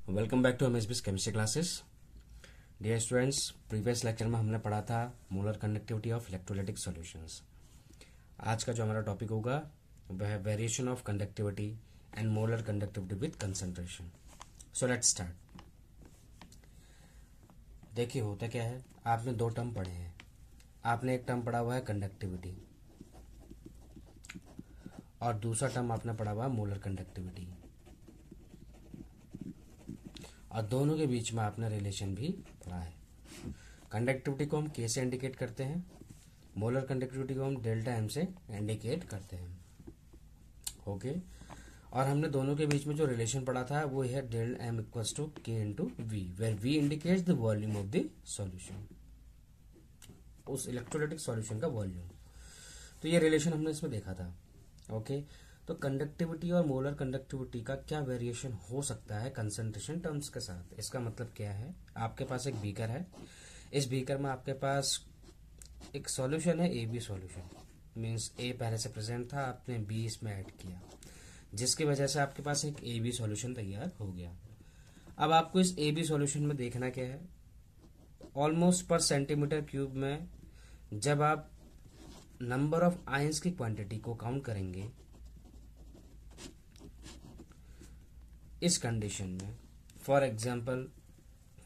Welcome back to MSBS chemistry classes. Dear students, previous lecture में हमने पढ़ा था molar conductivity of electrolytic solutions. आज का जो हमारा टॉपिक होगा वह है variation of conductivity and molar conductivity with concentration. So let's start. देखिए होता क्या है, आपने दो टर्म पढ़े हैं। आपने एक टर्म पढ़ा हुआ है कंडक्टिविटी और दूसरा टर्म आपने पढ़ा हुआ है मोलर कंडक्टिविटी, और दोनों के बीच में आपने रिलेशन भी पढ़ा है। कंडक्टिविटी को हम के से इंडिकेट करते हैं, मोलर कंडक्टिविटी को हम डेल्टा एम से इंडिकेट करते हैं। ओके, और हमने दोनों के बीच में जो रिलेशन पढ़ा था वो है del M equals to K into V, where V indicates the volume of the solution, उस इलेक्ट्रोलाइटिक सॉल्यूशन का वॉल्यूम। तो ये रिलेशन हमने इसमें देखा था। ओके, तो कंडक्टिविटी और मोलर कंडक्टिविटी का क्या वेरिएशन हो सकता है कंसंट्रेशन टर्म्स के साथ। इसका मतलब क्या है, आपके पास एक बीकर है, इस बीकर में आपके पास एक सॉल्यूशन है, ए बी सॉल्यूशन, मीन्स ए पहले से प्रेजेंट था, आपने बी इसमें ऐड किया, जिसकी वजह से आपके पास एक ए बी सॉल्यूशन तैयार हो गया। अब आपको इस ए बी सॉल्यूशन में देखना क्या है, ऑलमोस्ट पर सेंटीमीटर क्यूब में जब आप नंबर ऑफ आयंस की क्वांटिटी को काउंट करेंगे इस कंडीशन में, फॉर एग्जाम्पल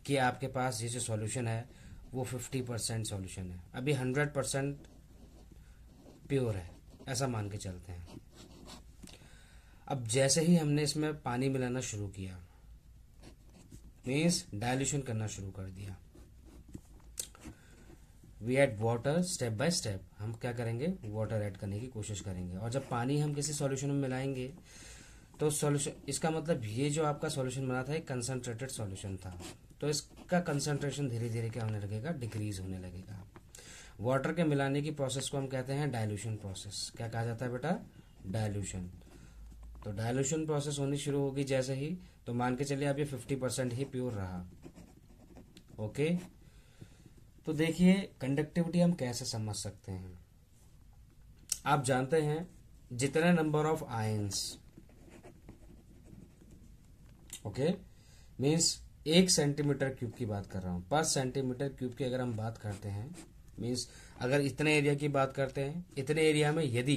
कि आपके पास ये जो सॉल्यूशन है वो 50% सॉल्यूशन है, अभी 100% प्योर है, ऐसा मान के चलते हैं। अब जैसे ही हमने इसमें पानी मिलाना शुरू किया, मीन्स डाइल्यूशन करना शुरू कर दिया, we add water step by step, हम क्या करेंगे, वाटर ऐड करने की कोशिश करेंगे। और जब पानी हम किसी सॉल्यूशन में मिलाएंगे तो सॉल्यूशन, इसका मतलब ये जो आपका सॉल्यूशन बना था एक कंसंट्रेटेड सॉल्यूशन था, तो इसका कंसंट्रेशन धीरे धीरे क्या होने लगेगा, डिक्रीज होने लगेगा। वाटर के मिलाने की प्रोसेस को हम कहते हैं डाइल्यूशन प्रोसेस। क्या कहा जाता है बेटा, डाइल्यूशन। तो डाइल्यूशन प्रोसेस होनी शुरू होगी जैसे ही, तो मान के चलिए अब ये 50% ही प्योर रहा। ओके, तो देखिए कंडक्टिविटी हम कैसे समझ सकते हैं। आप जानते हैं जितने number of ions, okay, means 1 centimetre cube की बात कर रहा हूं, पर सेंटीमीटर क्यूब की अगर हम बात करते हैं, मीन्स अगर इतने एरिया की बात करते हैं, इतने एरिया में यदि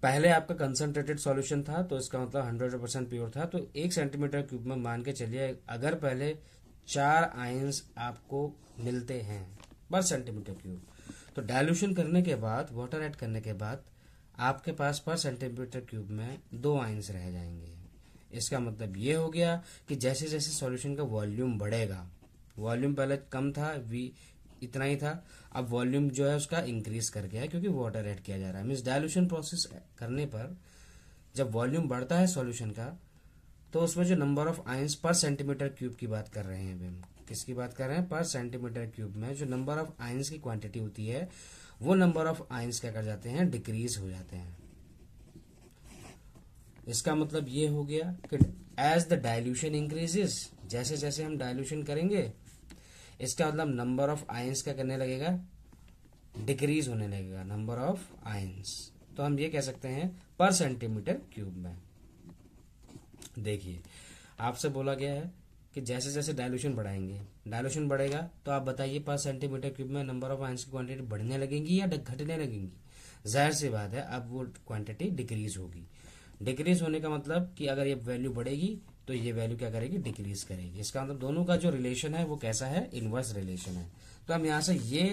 पहले आपका कंसंट्रेटेड सॉल्यूशन था तो इसका मतलब 100% प्योर था, तो 1 सेंटीमीटर क्यूब में मान के चलिए अगर पहले 4 आयंस आपको मिलते हैं पर सेंटीमीटर क्यूब, तो डाइल्यूशन करने के बाद, वाटर ऐड करने के बाद आपके पास पर सेंटीमीटर क्यूब में 2 आयंस रह जाएंगे। इसका मतलब ये हो गया कि जैसे जैसे सॉल्यूशन का वॉल्यूम बढ़ेगा, वॉल्यूम पहले कम था, वी इतना ही था, अब वॉल्यूम जो है उसका इंक्रीज कर गया है क्योंकि वाटर ऐड किया जा रहा है। मीन्स डाइल्यूशन प्रोसेस करने पर जब वॉल्यूम बढ़ता है सॉल्यूशन का, तो उसमें जो नंबर ऑफ आयंस पर सेंटीमीटर क्यूब की बात कर रहे हैं, अभी हम किसकी बात कर रहे हैं, पर सेंटीमीटर क्यूब में जो नंबर ऑफ आयंस की क्वांटिटी होती है वो नंबर ऑफ आयंस क्या कर जाते हैं, डिक्रीज हो जाते हैं। इसका मतलब ये हो गया कि एज द डाइल्यूशन इंक्रीजेस, जैसे जैसे हम डाइल्यूशन करेंगे, इसका मतलब नंबर ऑफ आयंस क्या करने लगेगा, डिक्रीज होने लगेगा, नंबर ऑफ आयंस। तो हम ये कह सकते हैं पर सेंटीमीटर क्यूब में। देखिए आपसे बोला गया है कि जैसे जैसे डाइल्यूशन बढ़ाएंगे, डाइल्यूशन बढ़ेगा, तो आप बताइए पर सेंटीमीटर क्यूब में नंबर ऑफ आयंस की क्वांटिटी बढ़ने लगेंगी या घटने लगेंगी। जाहिर सी बात है अब वो क्वांटिटी डिक्रीज होगी। डिक्रीज होने का मतलब कि अगर ये वैल्यू बढ़ेगी तो ये वैल्यू क्या करेगी, डिक्रीज करेगी। इसका मतलब दोनों का जो रिलेशन है वो कैसा है, इनवर्स रिलेशन है। तो हम यहाँ से ये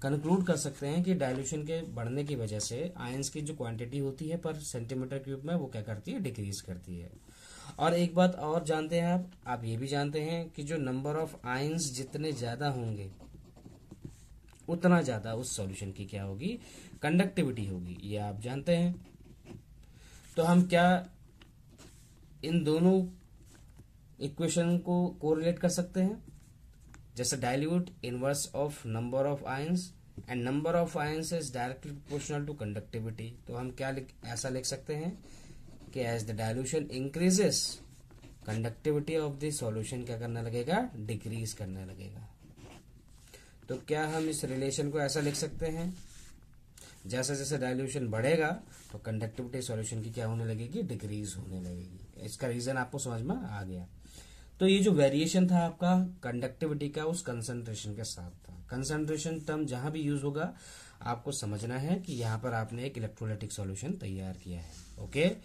कंक्लूड कर सकते हैं कि डाइल्यूशन के बढ़ने की वजह से आयंस की जो क्वांटिटी होती है पर सेंटीमीटर क्यूब में वो क्या करती है, डिक्रीज करती है। और एक बात और जानते हैं आप ये भी जानते हैं कि जो नंबर ऑफ आयंस जितने ज्यादा होंगे उतना ज्यादा उस सॉल्यूशन की क्या होगी, कंडक्टिविटी होगी, ये आप जानते हैं। तो हम क्या इन दोनों इक्वेशन को कोरिलेट कर सकते हैं, जैसे dilute inverse of number of ions and number of ions is directly proportional to conductivity. तो हम क्या ऐसा लिख सकते हैं कि as the dilution increases, conductivity of the solution क्या करने लगेगा, डिक्रीज करने लगेगा। तो क्या हम इस रिलेशन को ऐसा लिख सकते हैं, जैसे जैसे डाइल्यूशन बढ़ेगा तो कंडक्टिविटी सॉल्यूशन की क्या होने लगेगी, डिक्रीज होने लगेगी। इसका रीजन आपको समझ में आ गया। तो ये जो वेरिएशन था आपका कंडक्टिविटी का उस कंसंट्रेशन के साथ था। कंसंट्रेशन टर्म जहां भी यूज होगा आपको समझना है कि यहाँ पर आपने एक इलेक्ट्रोलाइटिक सॉल्यूशन तैयार किया है। ओके,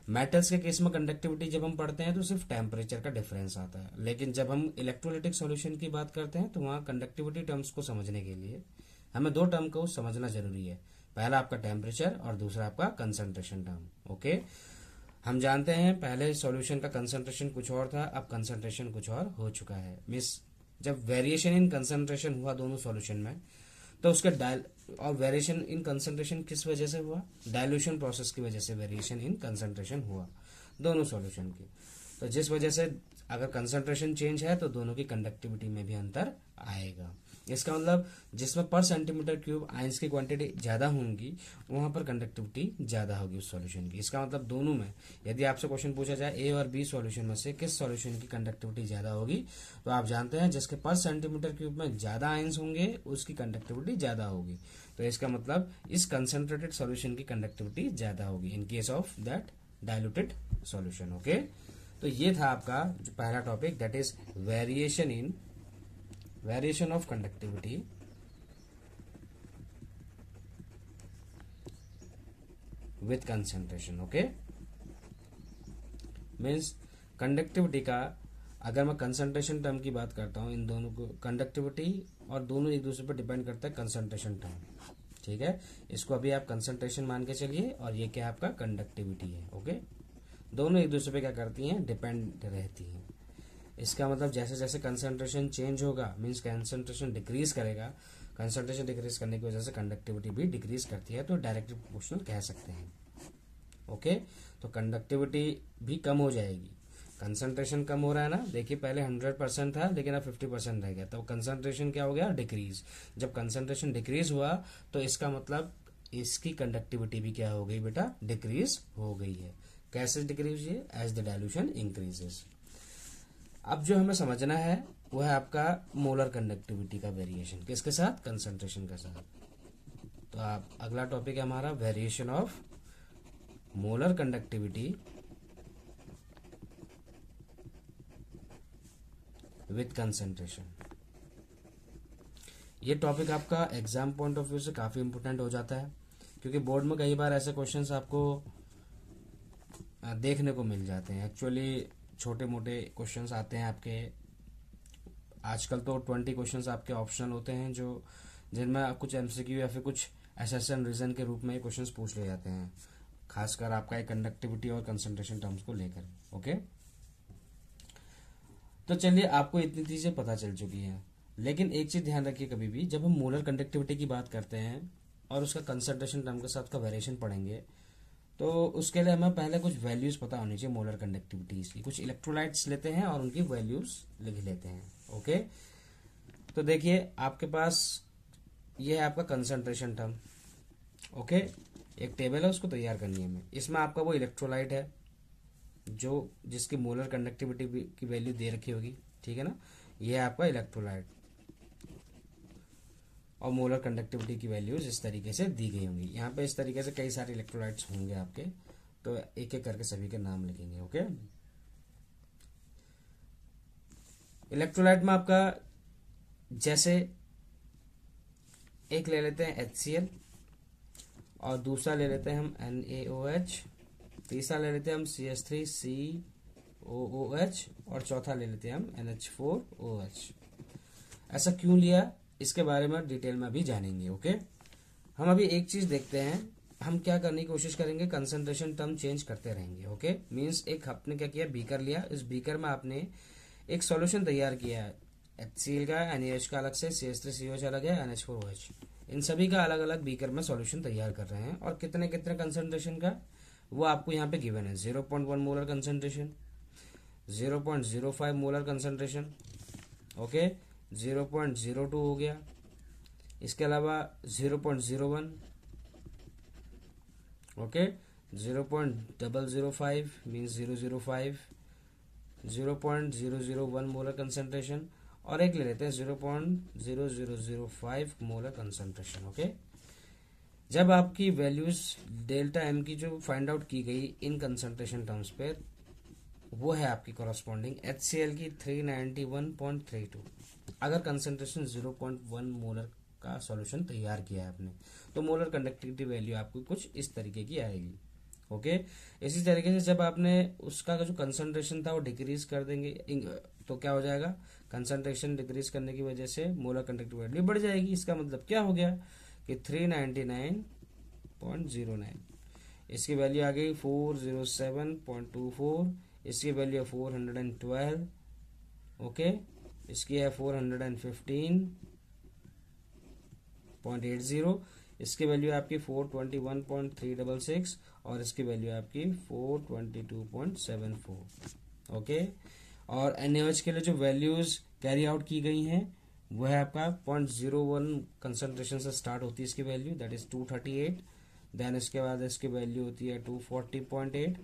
मेटल्स के केस में कंडक्टिविटी जब हम पढ़ते हैं तो सिर्फ टेम्परेचर का डिफरेंस आता है, लेकिन जब हम इलेक्ट्रोलाइटिक सॉल्यूशन की बात करते हैं तो वहां कंडक्टिविटी टर्म्स को समझने के लिए हमें दो टर्म को समझना जरूरी है। पहला आपका टेम्परेचर और दूसरा आपका कंसंट्रेशन टर्म। ओके, हम जानते हैं पहले सॉल्यूशन का कंसंट्रेशन कुछ और था, अब कंसंट्रेशन कुछ और हो चुका है। मीन्स जब वेरिएशन इन कंसंट्रेशन हुआ दोनों सॉल्यूशन में तो उसके और वेरिएशन इन कंसंट्रेशन किस वजह से हुआ? डाइल्यूशन प्रोसेस की वजह से वेरिएशन इन कंसंट्रेशन हुआ दोनों सॉल्यूशन की। तो जिस वजह से अगर कंसंट्रेशन चेंज है तो दोनों की कंडक्टिविटी में भी अंतर आएगा। इसका मतलब जिसमें पर सेंटीमीटर क्यूब आयंस की क्वांटिटी ज्यादा होंगी वहां पर कंडक्टिविटी ज्यादा होगी उस सॉल्यूशन की। इसका मतलब दोनों में यदि आपसे क्वेश्चन पूछा जाए ए और बी सॉल्यूशन में से किस सॉल्यूशन की कंडक्टिविटी ज्यादा होगी, तो आप जानते हैं जिसके पर सेंटीमीटर क्यूब में ज्यादा आयंस होंगे उसकी कंडक्टिविटी ज्यादा होगी। तो इसका मतलब इस कंसंट्रेटेड सॉल्यूशन की कंडक्टिविटी ज्यादा होगी in case of that diluted solution. Okay, तो ये था आपका जो पहला topic, that is variation of conductivity with concentration. Okay, means conductivity का अगर मैं कंसंट्रेशन टर्म की बात करता हूं, इन दोनों को कंडक्टिविटी और दोनों एक दूसरे पर डिपेंड करता है कंसंट्रेशन टर्म। ठीक है, इसको अभी आप कंसंट्रेशन मान के चलिए और ये क्या आपका कंडक्टिविटी है। ओके, दोनों एक दूसरे पे क्या करती हैं? डिपेंड रहती हैं। इसका मतलब जैसे जैसे कंसंट्रेशन चेंज होगा मीन्स कंसंट्रेशन डिक्रीज करेगा, कंसंट्रेशन डिक्रीज करने की वजह से कंडक्टिविटी भी डिक्रीज करती है, तो डायरेक्टली प्रोपोर्शनल कह सकते हैं। ओके, तो कंडक्टिविटी भी कम हो जाएगी। कंसंट्रेशन कम हो रहा है ना, देखिए पहले 100% था लेकिन अब 50% रह गया, तो कंसंट्रेशन क्या हो गया? डिक्रीज। जब कंसंट्रेशन डिक्रीज हुआ तो इसका मतलब इसकी कंडक्टिविटी भी क्या हो गई बेटा? डिक्रीज हो गई है। कैसे डिक्रीज हुई? As the dilution increases. अब जो हमें समझना है वो है आपका मोलर कंडक्टिविटी का वेरिएशन, किसके साथ? कंसंट्रेशन के साथ। तो आप अगला टॉपिक है हमारा variation of molar conductivity with concentration. ये टॉपिक आपका एग्जाम पॉइंट ऑफ व्यू से काफी इंपोर्टेंट हो जाता है, क्योंकि बोर्ड में कई बार ऐसे क्वेश्चंस आपको देखने को मिल जाते हैं। एक्चुअली छोटे मोटे क्वेश्चंस आते हैं आपके, आजकल तो 20 क्वेश्चंस आपके ऑप्शनल होते हैं जो जिनमें कुछ एमसीक्यू या फिर कुछ एसेशन रीजन के रूप में क्वेश्चंस पूछ ले जाते हैं, खासकर आपका एक कंडक्टिविटी और कंसंट्रेशन टर्म्स को लेकर। ओके, तो चलिए आपको इतनी चीजें पता चल चुकी हैं, लेकिन एक चीज ध्यान रखिए, कभी भी जब हम मोलर कंडक्टिविटी की बात करते हैं और उसका कंसंट्रेशन टर्म के साथ का वेरिएशन पढ़ेंगे तो उसके लिए हमें पहले कुछ वैल्यूज पता होनी चाहिए मोलर कंडक्टिविटीज की। कुछ इलेक्ट्रोलाइट्स लेते हैं और उनकी वैल्यूज लिख लेते हैं। ओके, तो देखिए आपके पास ये है आपका कंसंट्रेशन टर्म। ओके, एक टेबल है उसको तैयार करनी है हमें। इसमें आपका वो इलेक्ट्रोलाइट है जो जिसकी मोलर कंडक्टिविटी की वैल्यू दे रखी होगी, ठीक है ना। ये है आपका इलेक्ट्रोलाइट और मोलर कंडक्टिविटी की वैल्यूज इस तरीके से दी गई होंगी। यहाँ पे इस तरीके से कई सारे इलेक्ट्रोलाइट्स होंगे आपके, तो एक एक करके सभी के नाम लिखेंगे। ओके, इलेक्ट्रोलाइट में आपका जैसे एक ले लेते हैं HCl और दूसरा ले लेते हैं हम NaOH, तीसरा ले लेते हैं हम CH3COOH और चौथा ले लेते हैं हम NH4OH। ऐसा क्यों लिया इसके बारे में डिटेल में अभी जानेंगे। ओके, हम अभी एक चीज देखते हैं, हम क्या करने की कोशिश करेंगे, कंसंट्रेशन टर्म चेंज करते रहेंगे। ओके, मींस एक आपने क्या किया, बीकर लिया, इस बीकर में आपने एक सॉल्यूशन तैयार किया है, HCl का, NaOH का अलग से, CH3COH अलग है, NH4OH, इन सभी का अलग अलग बीकर में सॉल्यूशन तैयार कर रहे हैं। और कितने कितने कंसंट्रेशन का वो आपको यहाँ पे गिवन है, 0.1 molar concentration, 0.05 molar concentration, okay, 0.02 हो गया, इसके अलावा 0.01, ओके, 0.005 मीन्स 005, 0.001 मोलर कंसंट्रेशन, और एक ले लेते हैं 0.0005 मोलर कंसंट्रेशन। ओके, जब आपकी वैल्यूज डेल्टा एम की जो फाइंड आउट की गई इन कंसंट्रेशन टर्म्स पे, वो है आपकी कॉरस्पॉन्डिंग HCl की 391.32। अगर कंसंट्रेशन 0.1 मोलर का सॉल्यूशन तैयार किया है आपने, तो मोलर कंडक्टिविटी वैल्यू आपको कुछ इस तरीके की आएगी। ओके, इसी तरीके से जब आपने उसका जो कंसंट्रेशन था वो डिक्रीज कर देंगे, तो क्या हो जाएगा, कंसंट्रेशन डिक्रीज करने की वजह से मोलर कंडक्टिविटी वैल्यू बढ़ जाएगी। इसका मतलब क्या हो गया कि 399.09, इसकी वैल्यू आ गई 407.24, इसकी वैल्यू है 412। ओके, इसकी है 415.80, इसकी वैल्यू आपकी 421.366 और इसकी वैल्यू आपकी 422.74। ओके, और NaOH के लिए जो वैल्यूज कैरी आउट की गई हैं वो है आपका 0.01 कंसंट्रेशन से स्टार्ट होती है इसकी वैल्यू, दैट इज 238। देन इसके बाद इसकी वैल्यू होती है 240.8,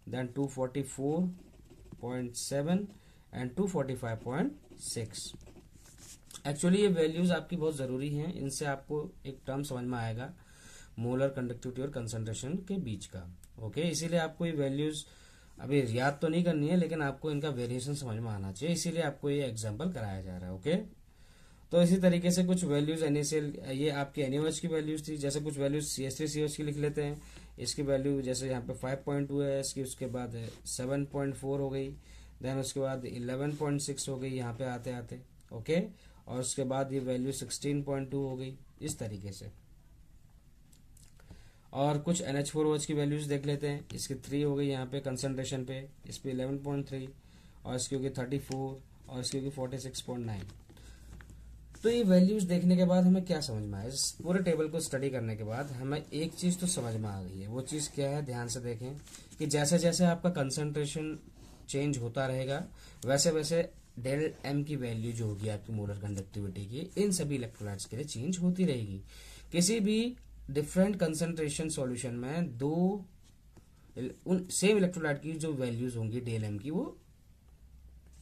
देन 244.7 एंड 245.6। एक्चुअली ये वैल्यूज आपकी बहुत ज़रूरी हैं, इनसे आपको एक टर्म समझ में आएगा मोलर कंडक्टिविटी और कंसंट्रेशन के बीच का। ओके, इसीलिए आपको ये वैल्यूज अभी याद तो नहीं करनी है, लेकिन आपको इनका वेरिएशन समझ में आना चाहिए, इसीलिए आपको ये एग्जांपल कराया जा रहा है। ओके, तो इसी तरीके से कुछ वैल्यूज NaCl, ये आपकी NaOH की वैल्यूज थी, जैसे कुछ वैल्यूज CH3COH की लिख लेते हैं। इसकी वैल्यू जैसे यहाँ पे 5.2 है, इसकी उसके बाद 7.4 हो गई, देन उसके बाद 11.6 हो गई यहाँ पे आते आते। ओके, और उसके बाद ये वैल्यू 16.2 हो गई, इस तरीके से। और कुछ NH4OH की वैल्यूज देख लेते हैं। इसकी 3 हो गई यहाँ पे कंसंट्रेशन पे, इस पे 11.3 और इसकी होगी 34 और इसकी होगी 46.9। तो ये वैल्यूज देखने के बाद हमें क्या समझ में आया, इस पूरे टेबल को स्टडी करने के बाद हमें एक चीज तो समझ में आ गई है। वो चीज क्या है, ध्यान से देखें कि जैसे जैसे आपका कंसंट्रेशन चेंज होता रहेगा वैसे वैसे डेल एम की वैल्यू जो होगी आपकी मोलर कंडक्टिविटी की इन सभी इलेक्ट्रोलाइट्स के लिए चेंज होती रहेगी। किसी भी डिफरेंट कंसंट्रेशन सॉल्यूशन में दो उन सेम इलेक्ट्रोलाइट की जो वैल्यूज होंगी डेल एम की वो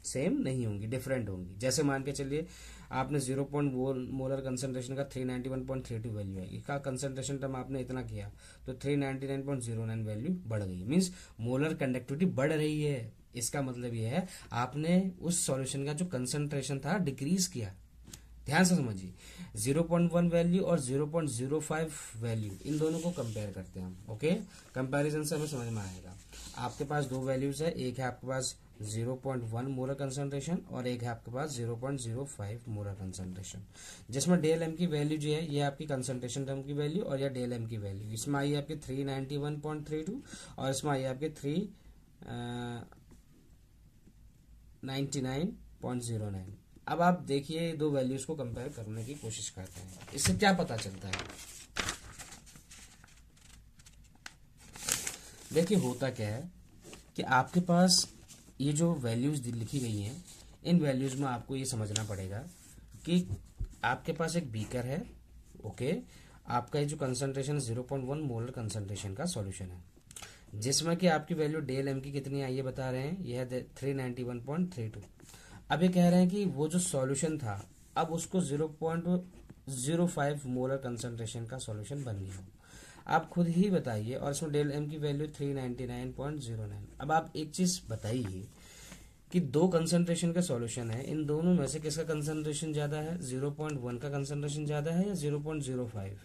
सेम नहीं होंगी, डिफरेंट होंगी। जैसे मान के चलिए आपने 0.1 मोलर कंसंट्रेशन का 391.32 वैल्यू है, इसका कंसंट्रेशन टर्म आपने इतना किया तो 399.09 वैल्यू बढ़ गई, मींस मोलर कंडक्टिविटी बढ़ रही है। इसका मतलब यह है आपने उस सॉल्यूशन का जो कंसंट्रेशन था डिक्रीज किया। ध्यान से समझिए, 0.1 वैल्यू और 0.05 वैल्यू इन दोनों को कंपेयर करते हैं हम। ओके, कंपैरिजन से हमें समझ में आएगा। आपके पास दो वैल्यूज है, एक है आपके पास 0.1 मोलर कंसंट्रेशन और एक है आपके पास 0.05 मोलर कंसंट्रेशन, जिसमें डेल एम की वैल्यू जो है ये आपकी कंसंट्रेशन टर्म की वैल्यू और या डेल एम की वैल्यू, इसमें आई आपकी 391.32 और इसमें आई आपके 399.09। अब आप देखिए दो वैल्यूज को कंपेयर करने की कोशिश करते हैं, इससे क्या पता चलता है। देखिए होता क्या है कि आपके पास ये जो वैल्यूज लिखी गई हैं इन वैल्यूज में आपको ये समझना पड़ेगा कि आपके पास एक बीकर है। ओके, आपका ये जो कंसंट्रेशन 0.1 मोलर कंसंट्रेशन का सॉल्यूशन है, जिसमें कि आपकी वैल्यू डेल एम की कितनी आई ये बता रहे हैं, यह है 391.32। अब ये कह रहे हैं कि वो जो सॉल्यूशन था अब उसको 0.05 मोलर कंसंट्रेशन का सॉल्यूशन बन गया। आप खुद ही बताइए, और इसमें डेल एम की वैल्यू 399.09। अब आप एक चीज बताइए कि दो कंसंट्रेशन के सॉल्यूशन है, इन दोनों में से किसका कंसंट्रेशन ज्यादा है, 0.1 का कंसंट्रेशन ज्यादा है या 0.05?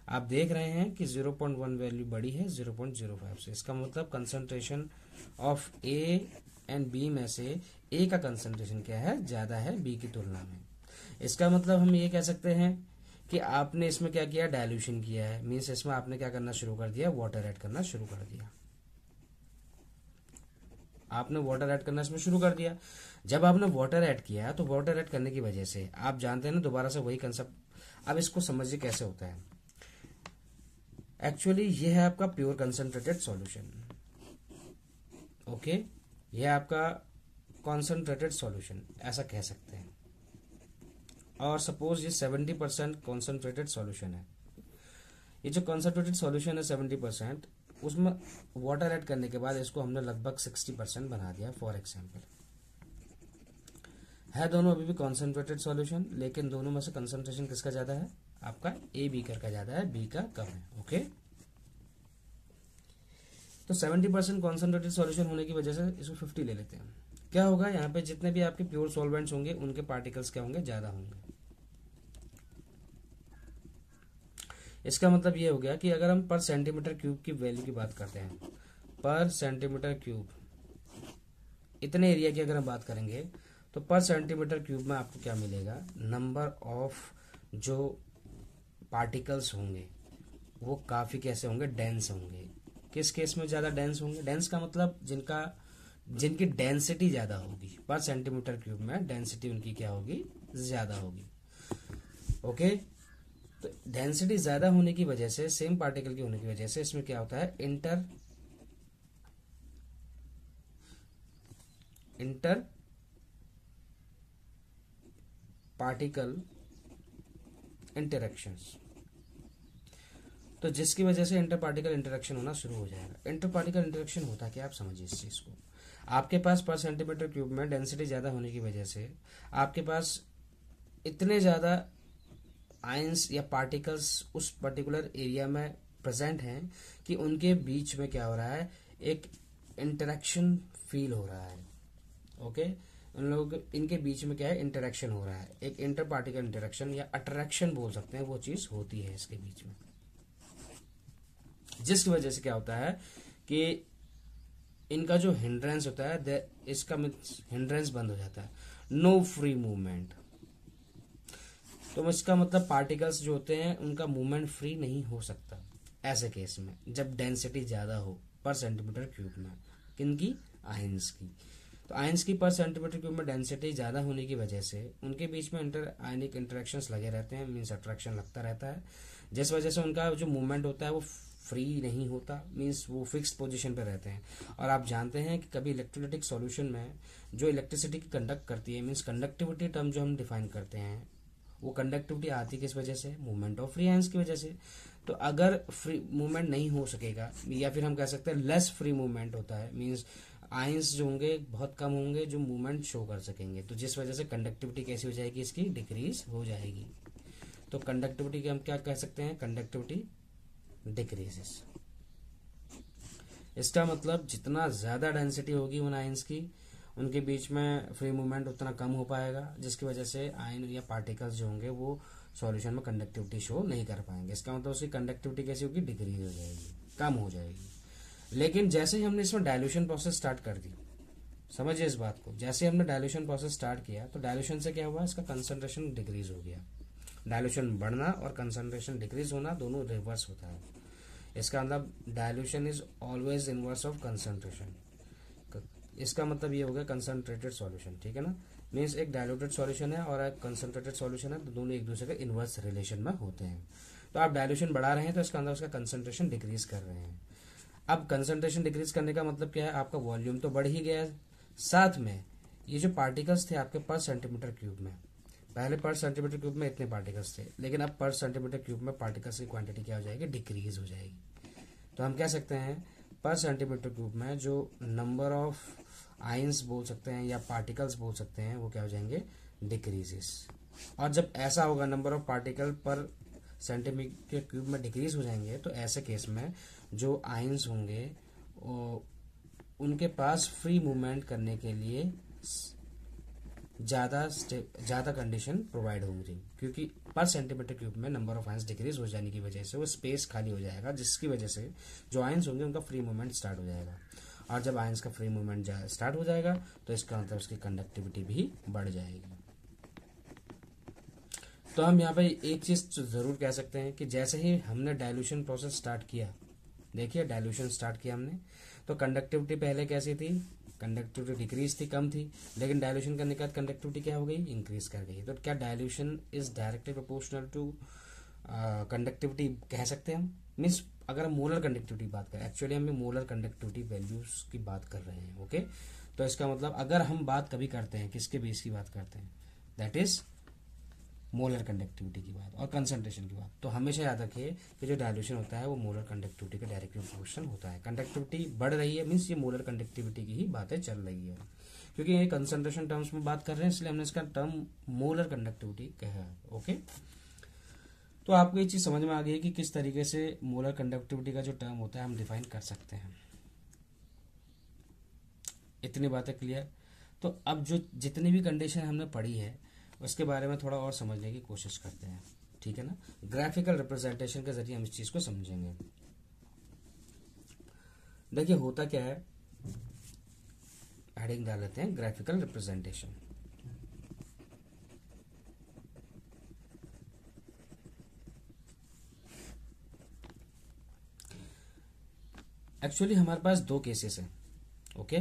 आप देख रहे हैं कि 0.1 वैल्यू बड़ी है 0.05 से। इसका मतलब concentration of A and B में से ए का कंसंट्रेशन क्या है, ज्यादा है बी की तुलना में। इसका मतलब हम ये कह सकते हैं कि आपने इसमें क्या किया, डाइल्यूशन किया है, मींस इसमें आपने क्या करना शुरू कर दिया, वाटर ऐड करना शुरू कर दिया। आपने वाटर ऐड करना इसमें शुरू कर दिया। जब आपने वाटर ऐड किया तो वाटर ऐड करने की वजह से आप जानते हैं ना, दोबारा से वही कंसेप्ट। अब इसको समझिए कैसे होता है। एक्चुअली ये है आपका प्योर कंसंट्रेटेड सॉल्यूशन। ओके, यह आपका कॉन्सेंट्रेटेड सॉल्यूशन ऐसा कह सकते हैं। और सपोज ये 70% कॉन्सेंट्रेटेड सॉल्यूशन है। ये जो कॉन्सेंट्रेटेड सॉल्यूशन है 70%, उसमें वाटर ऐड करने के बाद इसको हमने लगभग 60% बना दिया फॉर एग्जाम्पल। है दोनों अभी भी कॉन्सेंट्रेटेड सॉल्यूशन, लेकिन दोनों में से कंसंट्रेशन किसका ज्यादा है, आपका ए बीकर का ज्यादा है, बी का कम है। ओके, तो 70% कॉन्सेंट्रेटेड सॉल्यूशन होने की वजह से इसको 50 ले लेते हैं। क्या होगा यहाँ पे, जितने भी आपके प्योर सॉल्वेंट्स होंगे उनके पार्टिकल्स क्या होंगे, ज्यादा होंगे। इसका मतलब ये हो गया कि अगर हम पर सेंटीमीटर क्यूब की वैल्यू की बात करते हैं, पर सेंटीमीटर क्यूब इतने एरिया की अगर हम बात करेंगे, तो पर सेंटीमीटर क्यूब में आपको क्या मिलेगा, नंबर ऑफ जो पार्टिकल्स होंगे वो काफी कैसे होंगे, डेंस होंगे। किस केस में ज्यादा डेंस होंगे, डेंस का मतलब जिनकी डेंसिटी ज्यादा होगी, पर सेंटीमीटर क्यूब में डेंसिटी उनकी क्या होगी, ज्यादा होगी। ओके, तो डेंसिटी ज्यादा होने की वजह से, सेम पार्टिकल की होने की वजह से इसमें क्या होता है, इंटर पार्टिकल इंटरेक्शंस। तो जिसकी वजह से इंटर पार्टिकल इंटरेक्शन होना शुरू हो जाएगा। इंटर पार्टिकल इंटरेक्शन होता क्या, आप समझिए इस चीज को। आपके पास पर सेंटीमीटर क्यूब में डेंसिटी ज्यादा होने की वजह से आपके पास इतने ज्यादा आयंस या पार्टिकल्स उस पर्टिकुलर एरिया में प्रेजेंट हैं कि उनके बीच में क्या हो रहा है, एक इंटरेक्शन फील हो रहा है। ओके, उन लोग इनके बीच में क्या है, इंटरेक्शन हो रहा है, एक इंटर पार्टिकल इंटरेक्शन या अट्रैक्शन बोल सकते हैं, वो चीज होती है इसके बीच में, जिसकी वजह से क्या होता है कि इनका जो हिंड्रेंस होता है, इसका हिंड्रेंस बंद हो जाता है, नो फ्री मूवमेंट। तो इसका मतलब पार्टिकल्स जो होते हैं उनका मूवमेंट फ्री नहीं हो सकता ऐसे केस में, जब डेंसिटी ज्यादा हो पर सेंटीमीटर क्यूब में, किनकी, आयंस की। तो आयंस की पर सेंटीमीटर क्यूब में डेंसिटी ज्यादा होने की वजह से उनके बीच में इंटर आयनिक इंटरेक्शंस लगे रहते हैं, मींस अट्रैक्शन लगता रहता है, जिस वजह से उनका जो मूवमेंट होता है वो फ्री नहीं होता, मींस वो फिक्स पोजीशन पे रहते हैं। और आप जानते हैं कि कभी इलेक्ट्रोलाइटिक सॉल्यूशन में जो इलेक्ट्रिसिटी की कंडक्ट करती है, मींस कंडक्टिविटी टर्म जो हम डिफाइन करते हैं, वो कंडक्टिविटी आती किस वजह से, मूवमेंट ऑफ फ्री आयंस की वजह से। तो अगर फ्री मूवमेंट नहीं हो सकेगा, या फिर हम कह सकते हैं लेस फ्री मूवमेंट होता है, मींस आयंस जो होंगे बहुत कम होंगे जो मूवमेंट शो कर सकेंगे, तो जिस वजह से कंडक्टिविटी कैसी हो जाएगी, इसकी डिक्रीज हो जाएगी। तो कंडक्टिविटी के हम क्या कह सकते हैं, कंडक्टिविटी डिक्रीजेस। इसका मतलब जितना ज्यादा डेंसिटी होगी उन आयंस की, उनके बीच में फ्री मूवमेंट उतना कम हो पाएगा, जिसकी वजह से आयन या पार्टिकल्स जो होंगे वो सॉल्यूशन में कंडक्टिविटी शो नहीं कर पाएंगे। इसका मतलब उसकी कंडक्टिविटी कैसी होगी, डिक्रीज हो जाएगी, कम हो जाएगी। लेकिन जैसे ही हमने इसमें डायल्यूशन प्रोसेस स्टार्ट कर दी, समझिए इस बात को, जैसे हमने डायल्यूशन प्रोसेस स्टार्ट किया तो डायल्यूशन से क्या हुआ, इसका कंसंट्रेशन डिक्रीज हो गया। डायल्यूशन बढ़ना और कंसंट्रेशन डिक्रीज होना दोनों रिवर्स होता है। इसका मतलब dilution is always inverse of concentration. इसका मतलब ये हो गया कंसंट्रेटेड सॉल्यूशन, ठीक है ना। मीन्स एक डायल्यूटेड सॉल्यूशन है और एक कंसंट्रेटेड सॉल्यूशन है, तो दोनों एक दूसरे के इनवर्स रिलेशन में होते हैं। तो आप डायल्यूशन बढ़ा रहे हैं तो इसका अंदर उसका कंसंट्रेशन डिक्रीज कर रहे हैं। अब कंसंट्रेशन डिक्रीज करने का मतलब क्या है, आपका वॉल्यूम तो बढ़ ही गया है, साथ में ये जो पार्टिकल्स थे आपके पर सेंटीमीटर क्यूब में, पहले पर सेंटीमीटर क्यूब में इतने पार्टिकल्स थे, लेकिन अब पर सेंटीमीटर क्यूब में पार्टिकल्स की क्वांटिटी क्या हो जाएगी, डिक्रीज हो जाएगी। तो हम कह सकते हैं पर सेंटीमीटर क्यूब में जो नंबर ऑफ आयंस बोल सकते हैं या पार्टिकल्स बोल सकते हैं, वो क्या हो जाएंगे, डिक्रीजेस। और जब ऐसा होगा, नंबर ऑफ पार्टिकल पर सेंटीमीटर क्यूब में डिक्रीज हो जाएंगे, तो ऐसे केस में जो आयंस होंगे उनके पास फ्री मूवमेंट करने के लिए ज्यादा कंडीशन प्रोवाइड होंगी, क्योंकि पर सेंटीमीटर क्यूब में नंबर ऑफ आयंस डिक्रीज हो जाने की वजह से वो स्पेस खाली हो जाएगा, जिसकी वजह से जो आयंस होंगे उनका फ्री मूवमेंट स्टार्ट हो जाएगा। और जब आयंस का फ्री मूवमेंट स्टार्ट हो जाएगा तो इसका मतलब उसकी कंडक्टिविटी भी बढ़ जाएगी। तो हम यहाँ पे एक चीज जरूर कह सकते हैं कि जैसे ही हमने डायल्यूशन प्रोसेस स्टार्ट किया, देखिए डायल्यूशन स्टार्ट किया हमने, तो कंडक्टिविटी पहले कैसी थी, कंडक्टिविटी डिक्रीज थी, कम थी, लेकिन डायल्यूशन करने के बाद कंडक्टिविटी क्या हो गई, इंक्रीज कर गई। तो क्या dilution is directly proportional to conductivity कह सकते हैं हम। मीन्स अगर हम मोलर कंडक्टिविटी बात करें, एक्चुअली हम मोलर कंडक्टिविटी वैल्यूज की बात कर रहे हैं। ओके, तो इसका मतलब अगर हम बात कभी करते हैं, किसके बेस की बात करते हैं, दैट इज मोलर कंडक्टिविटी की बात और कंसंट्रेशन की बात, तो हमेशा याद रखिए कि जो डायल्यूशन होता है वो मोलर कंडक्टिविटी का डायरेक्टली प्रोपोर्शनल होता है। कंडक्टिविटी बढ़ रही है मीन्स ये मोलर कंडक्टिविटी की ही बातें चल रही है, क्योंकि ये कंसंट्रेशन टर्म्स में बात कर रहे हैं, इसलिए हमने इसका टर्म मोलर कंडक्टिविटी कहा है। ओके, तो आपको ये चीज समझ में आ गई है कि किस तरीके से मोलर कंडक्टिविटी का जो टर्म होता है हम डिफाइन कर सकते हैं। इतनी बातें क्लियर। तो अब जो जितनी भी कंडीशन हमने पढ़ी है उसके बारे में थोड़ा और समझने की कोशिश करते हैं, ठीक है ना। ग्राफिकल रिप्रेजेंटेशन के जरिए हम इस चीज को समझेंगे। देखिए होता क्या है, हेडिंग डाल लेते हैं ग्राफिकल रिप्रेजेंटेशन। एक्चुअली हमारे पास दो केसेस हैं, ओके।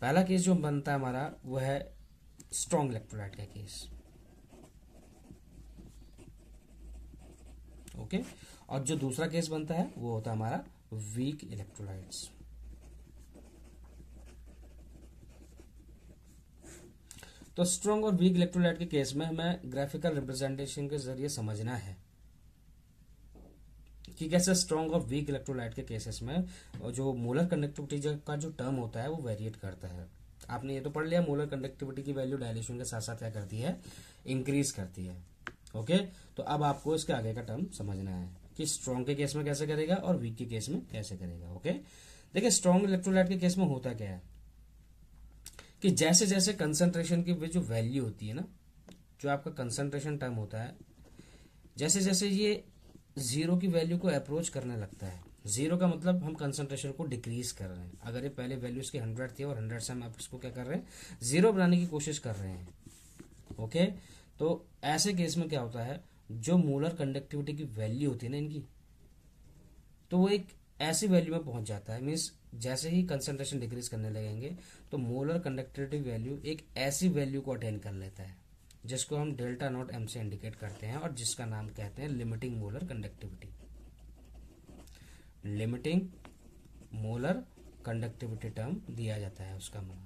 पहला केस जो बनता है हमारा वो है स्ट्रॉन्ग इलेक्ट्रोलाइट का केस, ओके। और जो दूसरा केस बनता है वो होता है हमारा वीक इलेक्ट्रोलाइट्स। तो स्ट्रॉन्ग और वीक इलेक्ट्रोलाइट के केस में हमें ग्राफिकल रिप्रेजेंटेशन के जरिए समझना है कि कैसे स्ट्रॉन्ग और वीक इलेक्ट्रोलाइट के केसेस में जो मोलर कंडक्टिविटी का जो टर्म होता है वो वेरिएट करता है। आपने ये तो पढ़ लिया, मोलर कंडक्टिविटी की वैल्यू डायल्यूशन के साथ साथ क्या करती है, इंक्रीज करती है, ओके। तो अब आपको इसके आगे का टर्म समझना है कि स्ट्रॉन्ग के केस में कैसे करेगा और वीक के केस में कैसे करेगा, ओके। देखिए स्ट्रॉन्ग इलेक्ट्रोलाइट के केस में होता क्या है कि जैसे जैसे कंसंट्रेशन की जो वैल्यू होती है ना, जो आपका कंसंट्रेशन टर्म होता है, जैसे जैसे ये जीरो की वैल्यू को अप्रोच करने लगता है, जीरो का मतलब हम कंसंट्रेशन को डिक्रीज कर रहे हैं। अगर ये पहले वैल्यू इसकी 100 थी और 100 से हम इसको क्या कर रहे हैं, जीरो बनाने की कोशिश कर रहे हैं, ओके। तो ऐसे केस में क्या होता है, जो मोलर कंडक्टिविटी की वैल्यू होती है ना इनकी, तो वो एक ऐसी वैल्यू में पहुंच जाता है, मीन्स जैसे ही कंसंट्रेशन डिक्रीज करने लगेंगे तो मोलर कंडक्टिविटी वैल्यू एक ऐसी वैल्यू को अटेन कर लेता है जिसको हम डेल्टा नॉट एम से इंडिकेट करते हैं और जिसका नाम कहते हैं limiting molar conductivity. Limiting molar conductivity term दिया जाता है उसका नाम।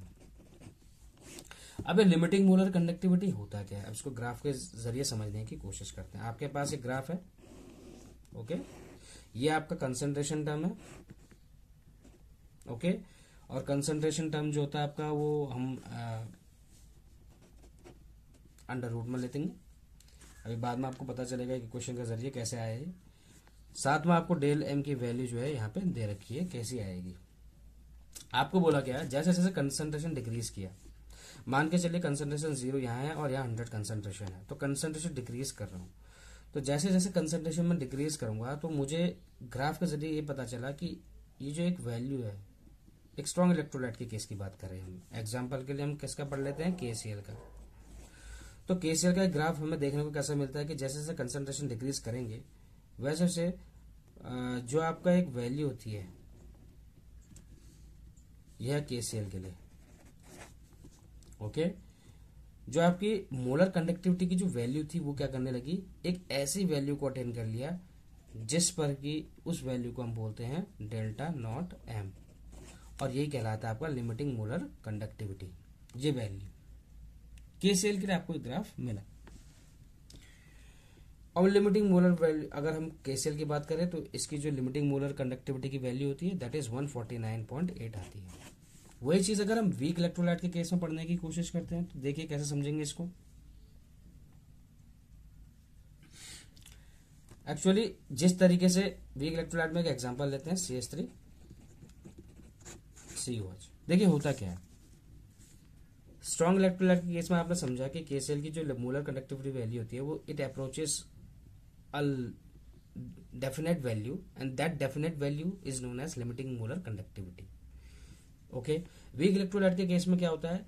अब ये लिमिटिंग मोलर कंडक्टिविटी होता क्या है, अब इसको ग्राफ के जरिए समझने की कोशिश करते हैं। आपके पास एक ग्राफ है, ओके। ये आपका कंसंट्रेशन टर्म है, ओके। और कंसंट्रेशन टर्म जो होता है आपका वो हम अंडर रूट में लेते हैं। अभी बाद में आपको पता चलेगा कि क्वेश्चन के जरिए कैसे आया है। साथ में आपको डेल एम की वैल्यू जो है यहाँ पे दे रखी है, कैसी आएगी। आपको बोला क्या है, जैसे जैसे कंसंट्रेशन डिक्रीज किया, मान के चलिए कंसंट्रेशन 0 यहाँ है और यहाँ 100 कंसंट्रेशन है, तो कंसंट्रेशन डिक्रीज कर रहा हूँ। तो जैसे जैसे कंसंट्रेशन में डिक्रीज करूंगा तो मुझे ग्राफ के जरिए ये पता चला कि ये जो एक वैल्यू है, एक स्ट्रॉन्ग इलेक्ट्रोलाइट के केस की बात कर रहे हैं हम। एग्जाम्पल के लिए हम किसका पढ़ लेते हैं, KCl का। तो KCl का एक ग्राफ हमें देखने को कैसा मिलता है कि जैसे जैसे कंसंट्रेशन डिक्रीज करेंगे वैसे वैसे जो आपका एक वैल्यू होती है, यह KCl के लिए, ओके। जो आपकी मोलर कंडक्टिविटी की जो वैल्यू थी वो क्या करने लगी, एक ऐसी वैल्यू को अटेन कर लिया जिस पर कि उस वैल्यू को हम बोलते हैं डेल्टा नॉट एम, और यही कहलाता है आपका लिमिटिंग मोलर कंडक्टिविटी। ये वैल्यू KCl के लिए आपको एक ग्राफ मिला। अब लिमिटिंग मोलर वैल्यू, अगर हम KCl की बात करें तो इसकी जो लिमिटिंग मोलर कंडक्टिविटी की वैल्यू होती है दैट इज 149.8 आती है। वही चीज अगर हम वीक इलेक्ट्रोलाइट के केस में पढ़ने की कोशिश करते हैं तो देखिए कैसे समझेंगे इसको। एक्चुअली जिस तरीके से वीक इलेक्ट्रोलाइट में एक एग्जांपल लेते हैं CH3COH। देखिए होता क्या है, स्ट्रॉन्ग इलेक्ट्रोलाइट के केस में आपने समझा कि KCl की जो मोलर कंडक्टिविटी वैल्यू होती है वो it approaches a definite value and that definite value is known as limiting molar conductivity, okay. Weak electrolyte के केस में क्या होता है,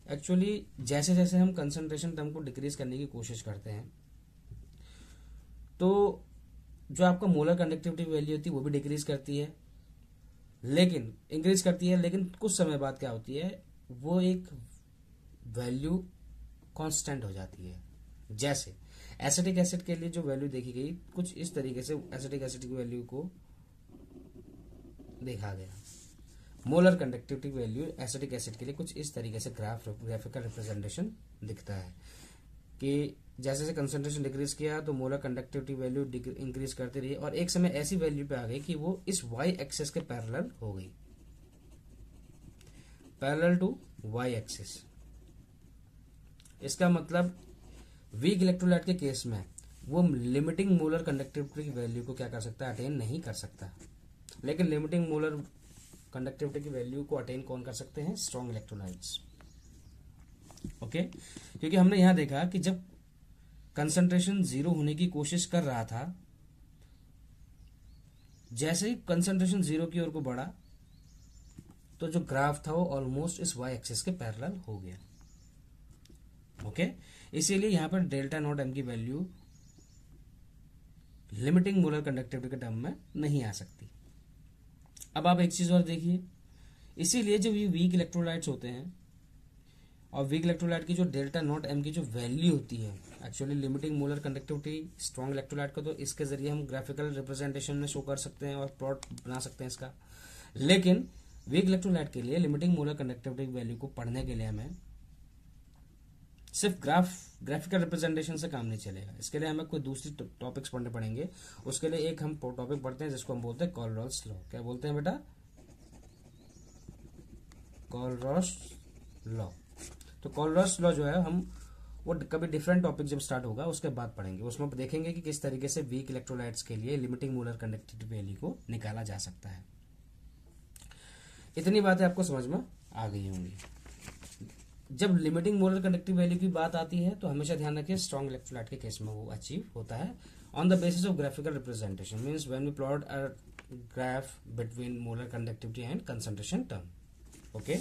एक्चुअली जैसे जैसे हम कंसंट्रेशन टर्म को डिक्रीज करने की कोशिश करते हैं तो जो आपका मोलर कंडक्टिविटी वैल्यू होती है वो भी डिक्रीज करती है, लेकिन इंक्रीज करती है, लेकिन कुछ समय बाद क्या होती है, वो एक वैल्यू कांस्टेंट हो जाती है। जैसे एसिटिक एसिड के लिए जो वैल्यू देखी गई कुछ इस तरीके से एसिटिक एसिड की वैल्यू को देखा गया। Molar conductivity value acetic acid के लिए कुछ इस तरीके से ग्राफिकल रिप्रेजेंटेशन दिखता है कि जैसे जैसे कंसंट्रेशन डिक्रीज किया तो मोलर कंडक्टिविटी वैल्यू इंक्रीज करती रही और एक समय ऐसी वैल्यू पे आ गई कि वो इस y एक्सिस के पैरेलल हो गई, पैरेलल टू y एक्सिस। इसका मतलब वीक इलेक्ट्रोलाइट के केस में वो लिमिटिंग मोलर कंडक्टिविटी की वैल्यू को क्या कर सकता है, अटेन नहीं कर सकता। लेकिन लिमिटिंग मोलर कंडक्टिविटी की वैल्यू को अटेन कौन कर सकते हैं? Strong electrolytes. ओके, क्योंकि हमने यहां देखा कि जब कंसंट्रेशन 0 होने की कोशिश कर रहा था, जैसे ही कंसंट्रेशन 0 की ओर को बढ़ा तो जो ग्राफ था वो ऑलमोस्ट इस वाई एक्सिस के पैरेलल हो गया। ओके, इसीलिए यहां पर डेल्टा नॉट एम की वैल्यू लिमिटिंग मोलर कंडक्टिविटी के टर्म में नहीं आ सकती। अब आप एक चीज और देखिए, इसीलिए जब ये वीक इलेक्ट्रोलाइट्स होते हैं और वीक इलेक्ट्रोलाइट की जो डेल्टा नॉट एम की जो वैल्यू होती है, actually limiting molar conductivity strong electrolyte को, तो इसके जरिए हम ग्राफिकल रिप्रेजेंटेशन में शो कर सकते हैं और प्लॉट बना सकते हैं इसका। लेकिन वीक इलेक्ट्रोलाइट के लिए लिमिटिंग मोलर कंडक्टिविटी वैल्यू को पढ़ने के लिए हमें सिर्फ ग्राफिकल रिप्रेजेंटेशन से काम नहीं चलेगा। इसके लिए हमें कोई दूसरी टॉपिक्स पढ़ने पड़ेंगे। उसके लिए एक हम टॉपिक पढ़ते हैं जिसको हम बोलते हैं कॉलरॉस लॉ। क्या बोलते हैं बेटा? कॉलरॉस लॉ। तो कॉलरॉस लॉ जो है हम वो कभी डिफरेंट टॉपिक जब स्टार्ट होगा उसके बाद पढ़ेंगे। उसमें देखेंगे कि किस तरीके से वीक इलेक्ट्रोलाइट्स के लिए लिमिटिंग मोलर कंडक्टिविटी वैल्यू को निकाला जा सकता है। इतनी बातें आपको समझ में आ गई होंगी। जब लिमिटिंग मोलर कंडक्टिव वैल्यू की बात आती है तो हमेशा ध्यान रखिए स्ट्रॉन्ग इलेक्ट्रोलाइट के केस में वो अचीव होता है on the basis of graphical representation, means when we plot a graph between molar conductivity and concentration term. Okay,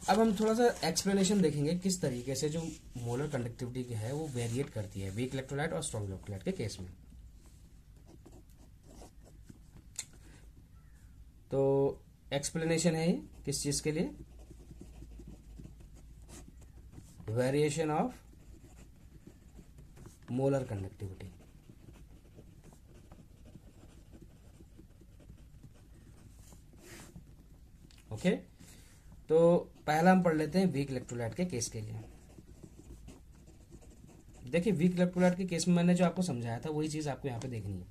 अब हम थोड़ा सा एक्सप्लेनेशन देखेंगे किस तरीके से जो मोलर कंडक्टिविटी है वो वेरिएट करती है वीक इलेक्ट्रोलाइट और स्ट्रॉन्ग इलेक्ट्रोलाइट के केस में। तो एक्सप्लेनेशन है ये किस चीज के लिए? Variation of molar conductivity. Okay, तो पहला हम पढ़ लेते हैं वीक इलेक्ट्रोलाइट के केस के लिए। देखिए, वीक इलेक्ट्रोलाइट के केस में मैंने जो आपको समझाया था वही चीज आपको यहाँ पे देखनी है।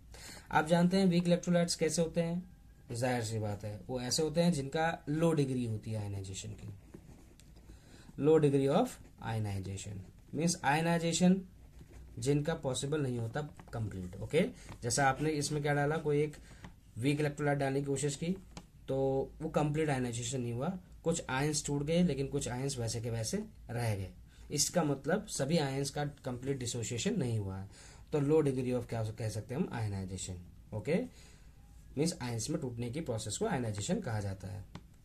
आप जानते हैं वीक इलेक्ट्रोलाइट्स कैसे होते हैं? जाहिर सी बात है, वो ऐसे होते हैं जिनका लो डिग्री होती है आयनाइजेशन की। Low degree of ionization means ionization जिनका पॉसिबल नहीं होता कंप्लीट। ओके, जैसा आपने इसमें क्या डाला, कोई एक वीक इलेक्ट्रोलाइट डालने की कोशिश की तो वो कंप्लीट आयनाइजेशन नहीं हुआ, कुछ आयंस टूट गए लेकिन कुछ आयंस वैसे के वैसे रह गए। इसका मतलब सभी आयंस का कंप्लीट डिसोसिएशन नहीं हुआ है। तो लो डिग्री ऑफ क्या कह सकते हैं हम? आयनाइजेशन। ओके, मीन्स आयंस में टूटने की प्रोसेस को आयनाइजेशन कहा जाता है।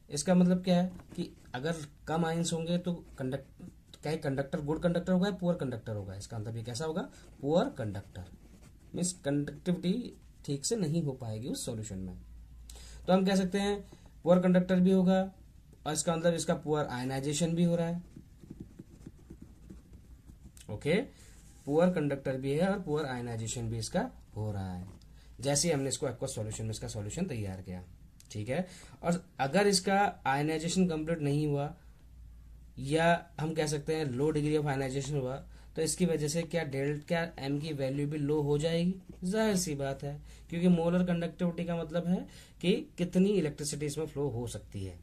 इसका मतलब क्या है कि अगर कम आयंस होंगे तो कंडक्टर गुड कंडक्टर होगा या पुअर कंडक्टर होगा? इसका मतलब ये कैसा होगा? Poor conductor. मीन्स कंडक्टिविटी ठीक से नहीं हो पाएगी उस सॉल्यूशन में। तो हम कह सकते हैं पुअर कंडक्टर भी होगा और इसका मतलब इसका पुअर आयनाइजेशन भी हो रहा है। ओके, पुअर कंडक्टर भी है और पुअर आयनाइजेशन भी इसका हो रहा है। जैसे ही हमने इसको एक्वस सॉल्यूशन में इसका सॉल्यूशन तैयार किया, ठीक है। और अगर इसका आयनाइजेशन कंप्लीट नहीं हुआ या हम कह सकते हैं लो डिग्री ऑफ आयनाइजेशन हुआ, तो इसकी वजह से क्या डेल्टा एम की वैल्यू भी लो हो जाएगी? जाहिर सी बात है, क्योंकि मोलर कंडक्टिविटी का मतलब है कि कितनी इलेक्ट्रिसिटी इसमें फ्लो हो सकती है।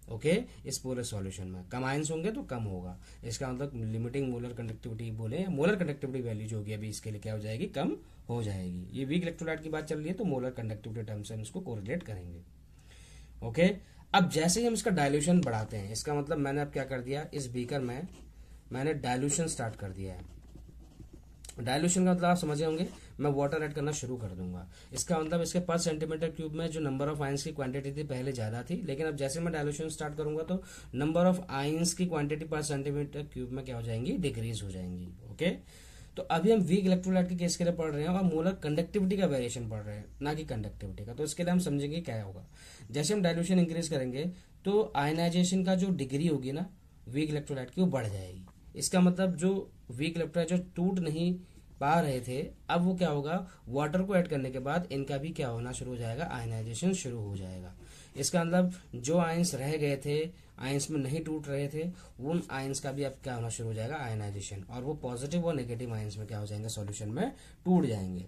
ओके, इस पूरे सॉल्यूशन में कम आयंस होंगे तो कम होगा। इसका मतलब लिमिटिंग मोलर कंडक्टिविटी बोले, मोलर कंडक्टिविटी वैल्यू जो होगी अभी इसके लिए क्या हो जाएगी? कम हो जाएगी। ये वीक इलेक्ट्रोलाइट की बात चल रही है तो मोलर कंडक्टिविटी टर्म से हम इसको कोरिलेट करेंगे। ओके, अब जैसे ही हम इसका डायल्यूशन बढ़ाते हैं, इसका मतलब मैंने अब क्या कर दिया, इस बीकर में मैंने डायल्यूशन स्टार्ट कर दिया है। डायल्यूशन का मतलब आप समझे होंगे, मैं वाटर ऐड करना शुरू कर दूंगा। इसका मतलब इसके पर सेंटीमीटर क्यूब में जो नंबर ऑफ आयंस की क्वांटिटी थी पहले ज्यादा थी, लेकिन अब जैसे मैं डायल्यूशन स्टार्ट करूंगा तो नंबर ऑफ आयंस की क्वांटिटी पर सेंटीमीटर क्यूब में क्या हो जाएंगी? डिक्रीज हो जाएंगी। ओके, तो अभी हम वीक इलेक्ट्रोलाइट के केस के लिए पढ़ रहे हैं और मोलर कंडक्टिविटी का वेरिएशन पढ़ रहे हैं, ना कि कंडक्टिविटी का। तो इसके लिए हम समझेंगे क्या होगा। जैसे हम डायल्यूशन इंक्रीज करेंगे तो आयनाइजेशन का जो डिग्री होगी ना वीक इलेक्ट्रोलाइट की, वो बढ़ जाएगी। इसका मतलब जो वीक इलेक्ट्रोलाइट जो टूट नहीं पा रहे थे, अब वो क्या होगा? वाटर को ऐड करने के बाद इनका भी क्या होना शुरू हो जाएगा? आयनाइजेशन शुरू हो जाएगा। इसका मतलब जो आयंस रह गए थे, आयंस में नहीं टूट रहे थे, उन आयंस का भी अब क्या होना शुरू हो जाएगा? आयनाइजेशन। और वो पॉजिटिव और नेगेटिव आयंस में क्या हो जाएंगे? सॉल्यूशन में टूट जाएंगे।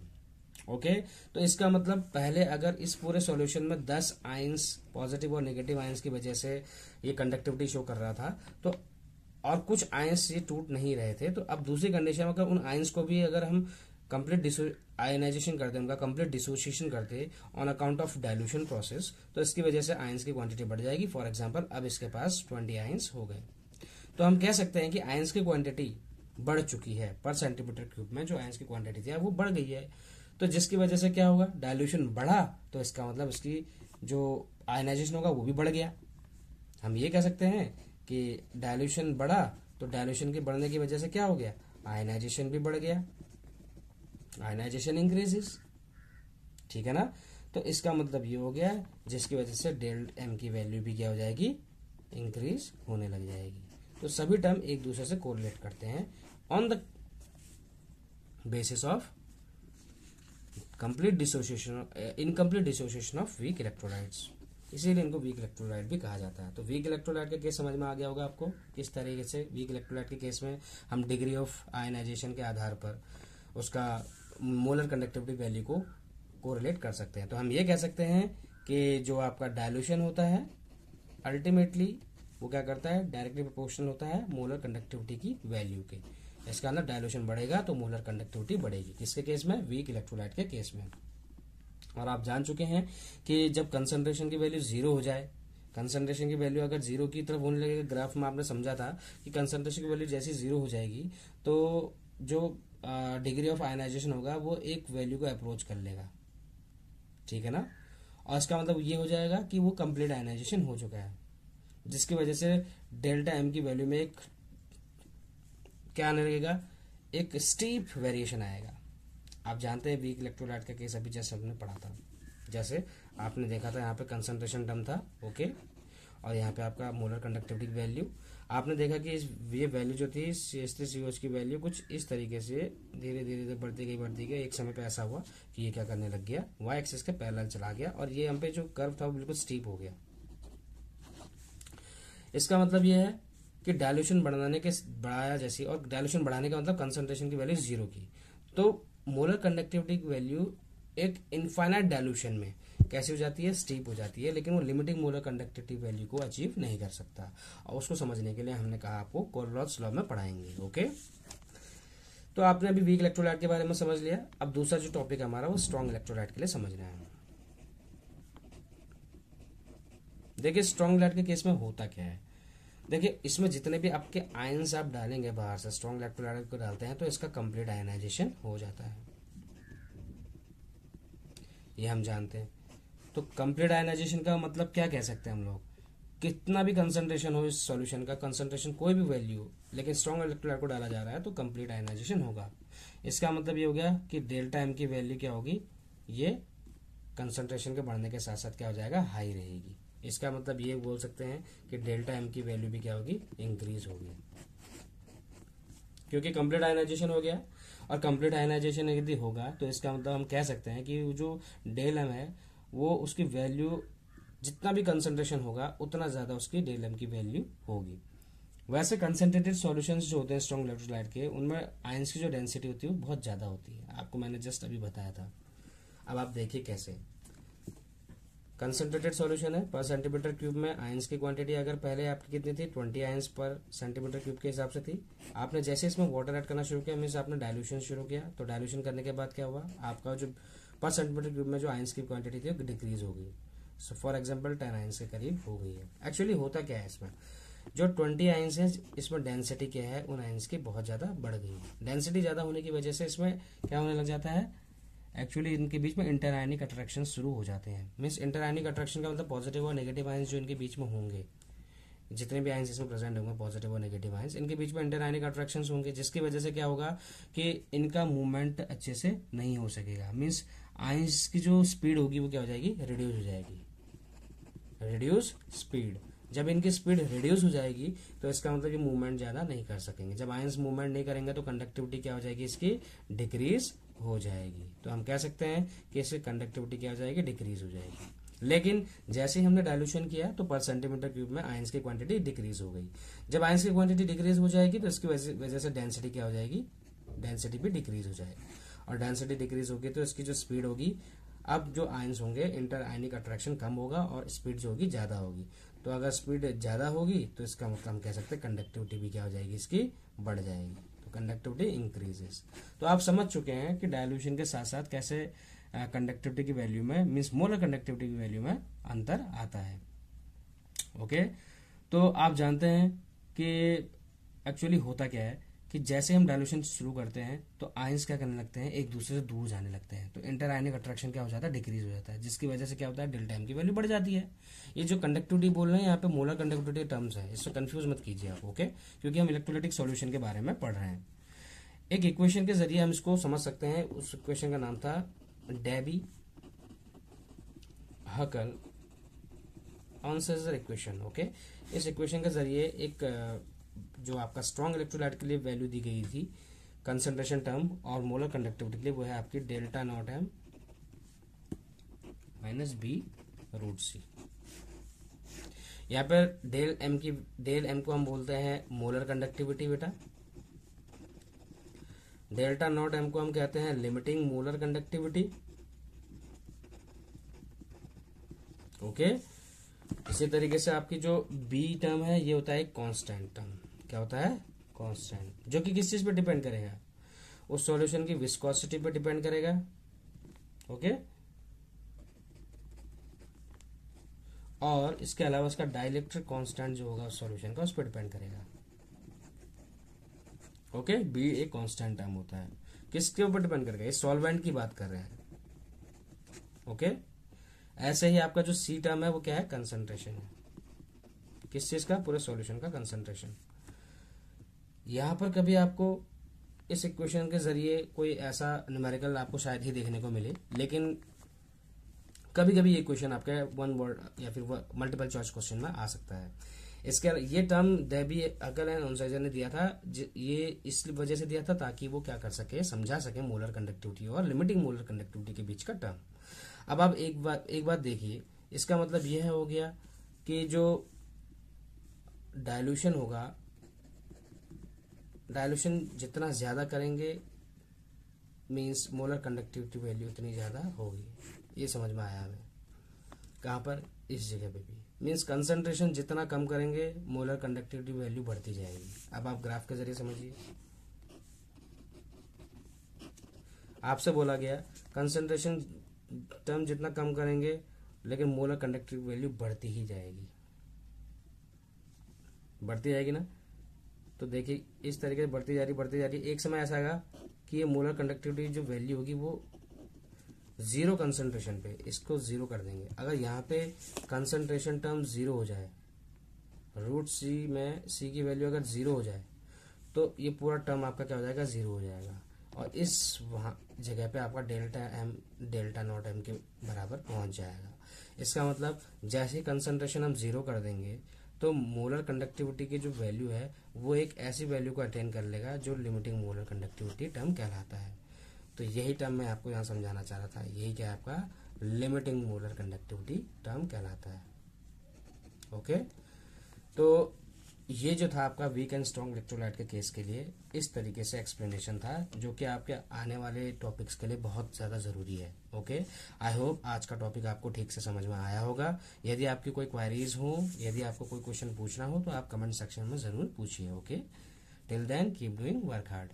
ओके, तो इसका मतलब पहले अगर इस पूरे सॉल्यूशन में 10 आयंस पॉजिटिव और नेगेटिव आयंस की वजह से ये कंडक्टिविटी शो कर रहा था, तो और कुछ आयंस ये टूट नहीं रहे थे, तो अब दूसरी कंडीशन में अगर उन आयंस को भी अगर हम कंप्लीट आयनाइजेशन करते हैं, उनका कंप्लीट डिसोसिएशन करते हैं on account of dilution process, तो इसकी वजह से आयंस की क्वांटिटी बढ़ जाएगी। फॉर एग्जांपल अब इसके पास 20 आयंस हो गए, तो हम कह सकते हैं कि आयंस की क्वांटिटी बढ़ चुकी है पर सेंटीमीटर क्यूब में, जो आयंस की क्वांटिटी थी वो बढ़ गई है। तो जिसकी वजह से क्या होगा, डाइल्यूशन बढ़ा, तो इसका मतलब इसकी जो आयनाइजेशन होगा वो भी बढ़ गया। हम ये कह सकते हैं कि डाइल्यूशन बढ़ा, तो डाइल्यूशन के बढ़ने की वजह से क्या हो गया, आयनाइजेशन भी बढ़ गया, आयनाइजेशन इंक्रीजेस, ठीक है ना। तो इसका मतलब ये हो गया जिसकी वजह से डेल्ट एम की वैल्यू भी क्या हो जाएगी, इंक्रीज होने लग जाएगी। तो सभी टर्म एक दूसरे से कोरिलेट करते हैं on the basis of complete dissociation, incomplete dissociation of weak electrolytes, इसीलिए इनको वीक इलेक्ट्रोलाइट भी कहा जाता है। तो वीक इलेक्ट्रोलाइट का केस समझ में आ गया होगा आपको, किस तरीके से वीक इलेक्ट्रोलाइट के केस में हम डिग्री ऑफ आयनाइजेशन के आधार पर उसका मोलर कंडक्टिविटी वैल्यू को कोरिलेट कर सकते हैं। तो हम ये कह सकते हैं कि जो आपका डाइल्यूशन होता है अल्टीमेटली वो क्या करता है, डायरेक्टली प्रोपोर्शनल होता है मोलर कंडक्टिविटी की वैल्यू के। इसका अंदर डाइल्यूशन बढ़ेगा तो मोलर कंडक्टिविटी बढ़ेगी, किसके केस में, वीक इलेक्ट्रोलाइट के केस में। और आप जान चुके हैं कि जब कंसंट्रेशन की वैल्यू 0 हो जाए, कंसंट्रेशन की वैल्यू अगर 0 की तरफ होने लगेगा, ग्राफ में आपने समझा था कि कंसंट्रेशन की वैल्यू जैसी 0 हो जाएगी तो जो डिग्री ऑफ आयनाइजेशन होगा वो एक वैल्यू को अप्रोच कर लेगा, ठीक है ना। और इसका मतलब ये हो जाएगा कि वो कंप्लीट आयनाइजेशन हो चुका है, जिसकी वजह से डेल्टा एम की वैल्यू में एक क्या आने लगेगा, एक स्टीप वेरिएशन आएगा। आप जानते हैं वीक इलेक्ट्रोलाइट का केस अभी जैसे हमने पढ़ा था, जैसे आपने देखा था यहाँ पे कंसंट्रेशन टर्म था, ओके, और यहाँ पे आपका मोलर कंडक्टिविटी वैल्यू, आपने देखा कि ये वैल्यू जो थी CH3COH की वैल्यू कुछ इस तरीके से धीरे धीरे बढ़ती गई, एक समय पे ऐसा हुआ कि ये क्या करने लग गया, वाई एक्सिस के पैरेलल चला गया और ये हम पे जो कर्व था वो बिल्कुल स्टीप हो गया। इसका मतलब ये है कि डाइल्यूशन बढ़ाया जैसी, और डाइल्यूशन बढ़ाने का मतलब कंसंट्रेशन की वैल्यू 0 की, तो मोलर कंडक्टिविटी की वैल्यू एक इनफाइनाइट डाइल्यूशन में कैसे हो जाती है, स्टीप हो जाती है, लेकिन वो लिमिटिंग मोलर कंडक्टिविटी वैल्यू को अचीव नहीं कर सकता। और उसको समझने के लिए हमने कहा आपको कोरलॉट्स लॉ में पढ़ाएंगे, ओके। तो आपने अभी वीक इलेक्ट्रोलाइट के बारे में समझ लिया, अब दूसरा जो टॉपिक है हमारा वो स्ट्रॉन्ग इलेक्ट्रोलाइट के लिए समझना है। देखिए स्ट्रॉन्ग इलेक्ट्रोलाइट के केस में होता क्या है, देखिए इसमें जितने भी आपके आयंस आप डालेंगे बाहर से, स्ट्रॉन्ग इलेक्ट्रोलाइट को डालते हैं तो इसका कंप्लीट आयनाइजेशन हो जाता है, ये हम जानते हैं। तो कंप्लीट आयनाइजेशन का मतलब क्या कह सकते हैं हम लोग, कितना भी कंसंट्रेशन हो इस सॉल्यूशन का, कंसंट्रेशन कोई भी वैल्यू, लेकिन स्ट्रॉन्ग इलेक्ट्रोलाइट को डाला जा रहा है तो कंप्लीट आयनाइजेशन होगा। इसका मतलब ये हो गया कि डेल्टा एम की वैल्यू क्या होगी, ये कंसंट्रेशन के बढ़ने के साथ साथ क्या हो जाएगा, हाई रहेगी। इसका मतलब ये बोल सकते हैं कि डेल्टा एम की वैल्यू भी क्या होगी, इंक्रीज होगी, क्योंकि कंप्लीट आयनाइजेशन हो गया। और कंप्लीट आयनाइजेशन यदि होगा तो इसका मतलब हम कह सकते हैं कि जो डेल एम है वो उसकी वैल्यू जितना भी कंसंट्रेशन होगा उतना ज्यादा उसकी डेल एम की वैल्यू होगी। वैसे कंसंट्रेटेड सॉल्यूशंस जो होते हैं स्ट्रॉन्ग इलेक्ट्रोलाइट के, उनमें आयंस की जो डेंसिटी होती है वो बहुत ज्यादा होती है, आपको मैंने जस्ट अभी बताया था। अब आप देखिए कैसे, कंसंट्रेटेड सॉल्यूशन है, पर सेंटीमीटर क्यूब में आयंस की क्वांटिटी अगर पहले आपकी कितनी थी, 20 आयंस पर सेंटीमीटर क्यूब के हिसाब से थी। आपने जैसे इसमें वाटर ऐड करना शुरू किया, मीन्स आपने डाइल्यूशन शुरू किया, तो डाइल्यूशन करने के बाद क्या हुआ, आपका जो पर सेंटीमीटर क्यूब में जो आयंस की क्वांटिटी थी वो डिक्रीज हो गई। सो फॉर एग्जाम्पल 10 आयंस के करीब हो गई है। एक्चुअली होता क्या है इसमें, जो 20 आयंस है इसमें डेंसिटी क्या है, उन आयंस की बहुत ज्यादा बढ़ गई है। डेंसिटी ज्यादा होने की वजह से इसमें क्या होने लग जाता है, एक्चुअली इनके बीच में इंटरआयनिक अट्रैक्शन शुरू हो जाते हैं। मीन्स इंटरआयनिक अट्रैक्शन का मतलब पॉजिटिव और नेगेटिव आयंस जो इनके बीच में होंगे, जितने भी आयंस इसमें प्रेजेंट होंगे पॉजिटिव और नेगेटिव आयंस, इनके बीच में इंटरआयनिक अट्रैक्शंस होंगे, जिसकी वजह से क्या होगा कि इनका मूवमेंट अच्छे से नहीं हो सकेगा। मीन्स आयंस की जो स्पीड होगी वो क्या हो जाएगी, रिड्यूस हो जाएगी, रिड्यूस स्पीड। जब इनकी स्पीड रिड्यूस हो जाएगी तो इसका मतलब ये मूवमेंट ज्यादा नहीं कर सकेंगे। जब आयंस मूवमेंट नहीं करेंगे तो कंडक्टिविटी क्या हो जाएगी, इसकी डिक्रीज हो जाएगी। तो हम कह सकते हैं कि इसकी कंडक्टिविटी क्या हो जाएगी, डिक्रीज हो जाएगी। लेकिन जैसे ही हमने डाइल्यूशन किया तो पर सेंटीमीटर क्यूब में आयंस की क्वांटिटी डिक्रीज हो गई। जब आयंस की क्वांटिटी डिक्रीज हो जाएगी तो इसकी वजह से डेंसिटी क्या हो जाएगी, डेंसिटी भी डिक्रीज हो जाएगी। और डेंसिटी डिक्रीज होगी तो इसकी जो स्पीड होगी, अब जो आयंस होंगे इंटर आयनिक अट्रैक्शन कम होगा और स्पीड जो होगी ज्यादा होगी। तो अगर स्पीड ज्यादा होगी तो इसका मतलब हम कह सकते हैं कंडक्टिविटी भी क्या हो जाएगी, इसकी बढ़ जाएगी। तो कंडक्टिविटी इंक्रीजेस। तो आप समझ चुके हैं कि डायल्यूशन के साथ साथ कैसे कंडक्टिविटी की वैल्यू में मीन्स मोलर कंडक्टिविटी की वैल्यू में अंतर आता है। ओके, तो आप जानते हैं कि एक्चुअली होता क्या है कि जैसे हम डायल्यूशन शुरू करते हैं तो आयंस क्या करने लगते हैं, एक दूसरे से दूर जाने लगते हैं, तो इंटर आयनिक अट्रैक्शन क्या हो जाता है, डिक्रीज हो जाता है, जिसकी वजह से क्या होता है, डेल्टा एम की वैल्यू बढ़ जाती है। ये जो कंडक्टिविटी बोल रहे हैं यहाँ पे मोलर कंडक्टिविटी टर्म्स है, इससे कंफ्यूज मत कीजिए आप। ओके, क्योंकि हम इलेक्ट्रोलाइटिक सॉल्यूशन के बारे में पढ़ रहे हैं। एक इक्वेशन के जरिए हम इसको समझ सकते हैं। उस इक्वेशन का नाम था डेबी हकल ऑनसेजर इक्वेशन। ओके, इस इक्वेशन के जरिए एक जो आपका स्ट्रॉन्ग इलेक्ट्रोलाइट के लिए वैल्यू दी गई थी कंसंट्रेशन टर्म और मोलर कंडक्टिविटी के लिए, वो है आपकी delta naught M minus B root C. यहाँ पर डेल एम को हम बोलते हैं मोलर कंडक्टिविटी बेटा, डेल्टा नॉट एम को हम कहते हैं लिमिटिंग मोलर कंडक्टिविटी। ओके, इसी तरीके से आपकी जो बी टर्म है ये होता है कांस्टेंट टर्म। क्या होता है, कांस्टेंट, जो कि किस चीज पे डिपेंड करेगा, उस सॉल्यूशन की विस्कोसिटी पे डिपेंड करेगा। ओके, और इसके अलावा इसका डाइलेक्ट्रिक कांस्टेंट जो होगा उस सॉल्यूशन का, उस पर डिपेंड करेगा। ओके, बी एक कांस्टेंट टर्म होता है, किसके ऊपर डिपेंड करेगा, ये सॉल्वेंट की बात कर रहे हैं। ओके, ऐसे ही आपका जो सी टर्म है वो क्या है, कंसंट्रेशन है, किस चीज का, पूरे सॉल्यूशन का कंसंट्रेशन। यहां पर कभी आपको इस इक्वेशन के जरिए कोई ऐसा न्यूमेरिकल आपको शायद ही देखने को मिले, लेकिन कभी कभी ये क्वेश्चन आपके वन वर्ड या फिर मल्टीपल चॉइस क्वेश्चन में आ सकता है। इसके ये टर्म डेबी हकल एंड ऑनसाइजर ने दिया था, ये इस वजह से दिया था ताकि वो क्या कर सके, समझा सके मोलर कंडक्टिविटी और लिमिटिंग मोलर कंडक्टिविटी के बीच का टर्म। अब आप एक बात देखिए, इसका मतलब यह हो गया कि जो डायल्यूशन होगा, डायल्यूशन जितना ज्यादा करेंगे मींस मोलर कंडक्टिविटी वैल्यू उतनी ज्यादा होगी। ये समझ में आया हमें, कहाँ पर, इस जगह पे भी मींस कंसंट्रेशन जितना कम करेंगे मोलर कंडक्टिविटी वैल्यू बढ़ती जाएगी। अब आप ग्राफ के जरिए समझिए, आपसे बोला गया कंसंट्रेशन टर्म जितना कम करेंगे लेकिन मोलर कंडक्टिविटी वैल्यू बढ़ती ही जाएगी, बढ़ती जाएगी ना। तो देखिए इस तरीके से बढ़ती जा रही, एक समय ऐसा आएगा कि ये मोलर कंडक्टिविटी जो वैल्यू होगी वो जीरो कंसंट्रेशन पे इसको जीरो कर देंगे। अगर यहाँ पे कंसंट्रेशन टर्म जीरो हो जाए, रूट सी में सी की वैल्यू अगर जीरो हो जाए तो ये पूरा टर्म आपका क्या हो जाएगा, जीरो हो जाएगा, और इस वहां जगह पे आपका डेल्टा नॉट एम के बराबर पहुंच जाएगा। इसका मतलब जैसे ही कंसंट्रेशन हम जीरो कर देंगे तो मोलर कंडक्टिविटी की जो वैल्यू है वो एक ऐसी वैल्यू को अटेन कर लेगा जो लिमिटिंग मोलर कंडक्टिविटी टर्म कहलाता है। तो यही टर्म मैं आपको यहाँ समझाना चाह रहा था, यही क्या आपका लिमिटिंग मोलर कंडक्टिविटी टर्म कहलाता है। ओके, तो ये जो था आपका वीक एंड स्ट्रॉन्ग इलेक्ट्रोलाइट के केस के लिए इस तरीके से एक्सप्लेनेशन था, जो कि आपके आने वाले टॉपिक्स के लिए बहुत ज़्यादा ज़रूरी है। ओके, आई होप आज का टॉपिक आपको ठीक से समझ में आया होगा। यदि आपकी कोई क्वायरीज हो, यदि आपको कोई क्वेश्चन पूछना हो तो आप कमेंट सेक्शन में ज़रूर पूछिए। Okay, till then keep doing work hard.